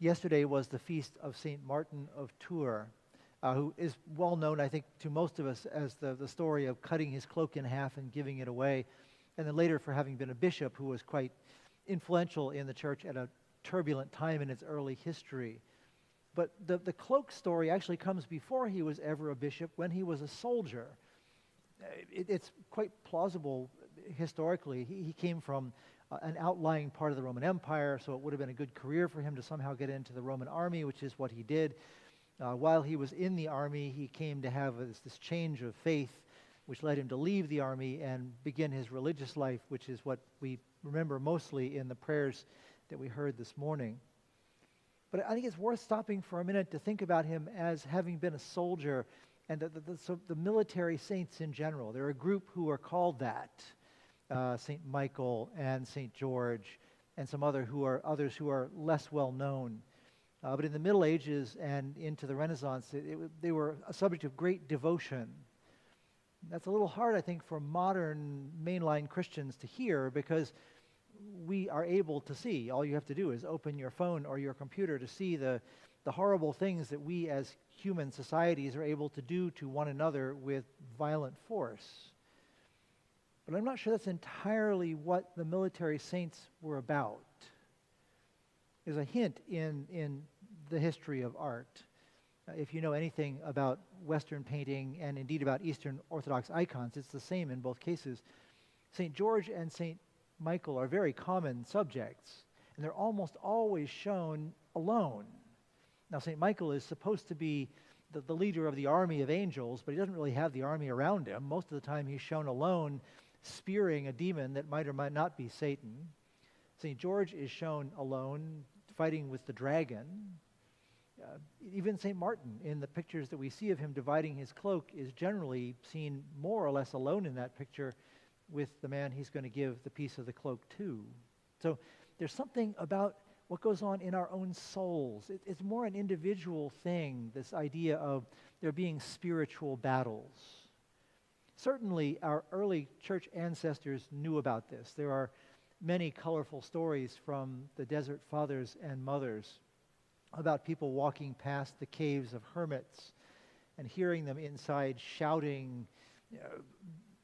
Yesterday was the feast of St. Martin of Tours, who is well known, I think, to most of us as the story of cutting his cloak in half and giving it away, and then later for having been a bishop who was quite influential in the church at a turbulent time in its early history. But the cloak story actually comes before he was ever a bishop, when he was a soldier. It's quite plausible historically. He came from an outlying part of the Roman Empire, so it would have been a good career for him to somehow get into the Roman army, which is what he did. While he was in the army, he came to have this change of faith, which led him to leave the army and begin his religious life, which is what we remember mostly in the prayers that we heard this morning. But I think it's worth stopping for a minute to think about him as having been a soldier and the military saints in general. They're a group who are called that. St. Michael and St. George and some others who are less well known. But in the Middle Ages and into the Renaissance, they were a subject of great devotion. That's a little hard, I think, for modern mainline Christians to hear, because we are able to see. All you have to do is open your phone or your computer to see the horrible things that we as human societies are able to do to one another with violent force. But I'm not sure that's entirely what the military saints were about. There's a hint in the history of art. If you know anything about Western painting and indeed about Eastern Orthodox icons, it's the same in both cases. St. George and St. Michael are very common subjects, and they're almost always shown alone. Now, St. Michael is supposed to be the leader of the army of angels, but he doesn't really have the army around him. Most of the time he's shown alone, spearing a demon that might or might not be Satan. St. George is shown alone, fighting with the dragon. Even St. Martin, in the pictures that we see of him dividing his cloak, is generally seen more or less alone in that picture with the man he's going to give the piece of the cloak to. So there's something about what goes on in our own souls. It's more an individual thing, this idea of there being spiritual battles. Certainly, our early church ancestors knew about this. There are many colorful stories from the desert fathers and mothers about people walking past the caves of hermits and hearing them inside shouting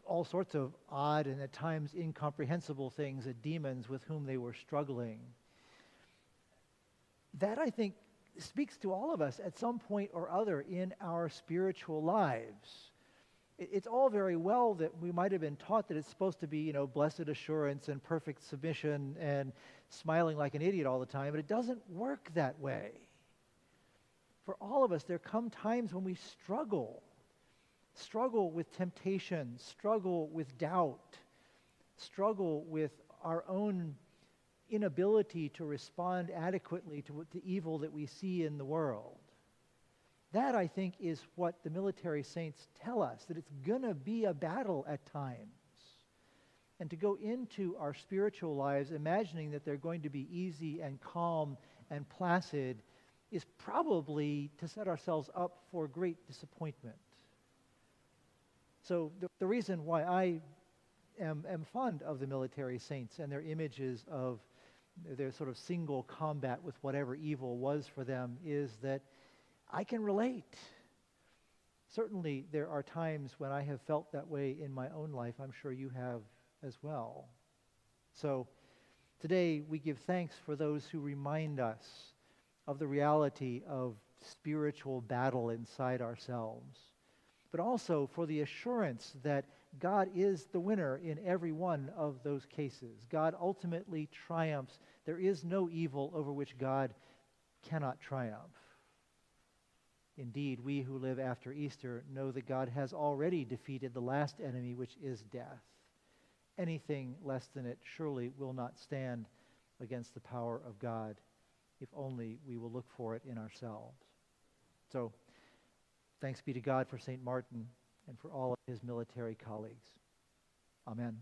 all sorts of odd and at times incomprehensible things at demons with whom they were struggling. That, I think, speaks to all of us at some point or other in our spiritual lives. It's all very well that we might have been taught that it's supposed to be, blessed assurance and perfect submission and smiling like an idiot all the time, but it doesn't work that way. For all of us, there come times when we struggle with temptation, struggle with doubt, struggle with our own inability to respond adequately to the evil that we see in the world. That, I think, is what the military saints tell us, that it's going to be a battle at times. And to go into our spiritual lives imagining that they're going to be easy and calm and placid is probably to set ourselves up for great disappointment. So the reason why I am fond of the military saints and their images of their sort of single combat with whatever evil was for them is that I can relate. Certainly, there are times when I have felt that way in my own life. I'm sure you have as well. So today, we give thanks for those who remind us of the reality of spiritual battle inside ourselves, but also for the assurance that God is the winner in every one of those cases. God ultimately triumphs. There is no evil over which God cannot triumph. Indeed, we who live after Easter know that God has already defeated the last enemy, which is death. Anything less than it surely will not stand against the power of God, if only we will look for it in ourselves. So, thanks be to God for St. Martin and for all of his military colleagues. Amen.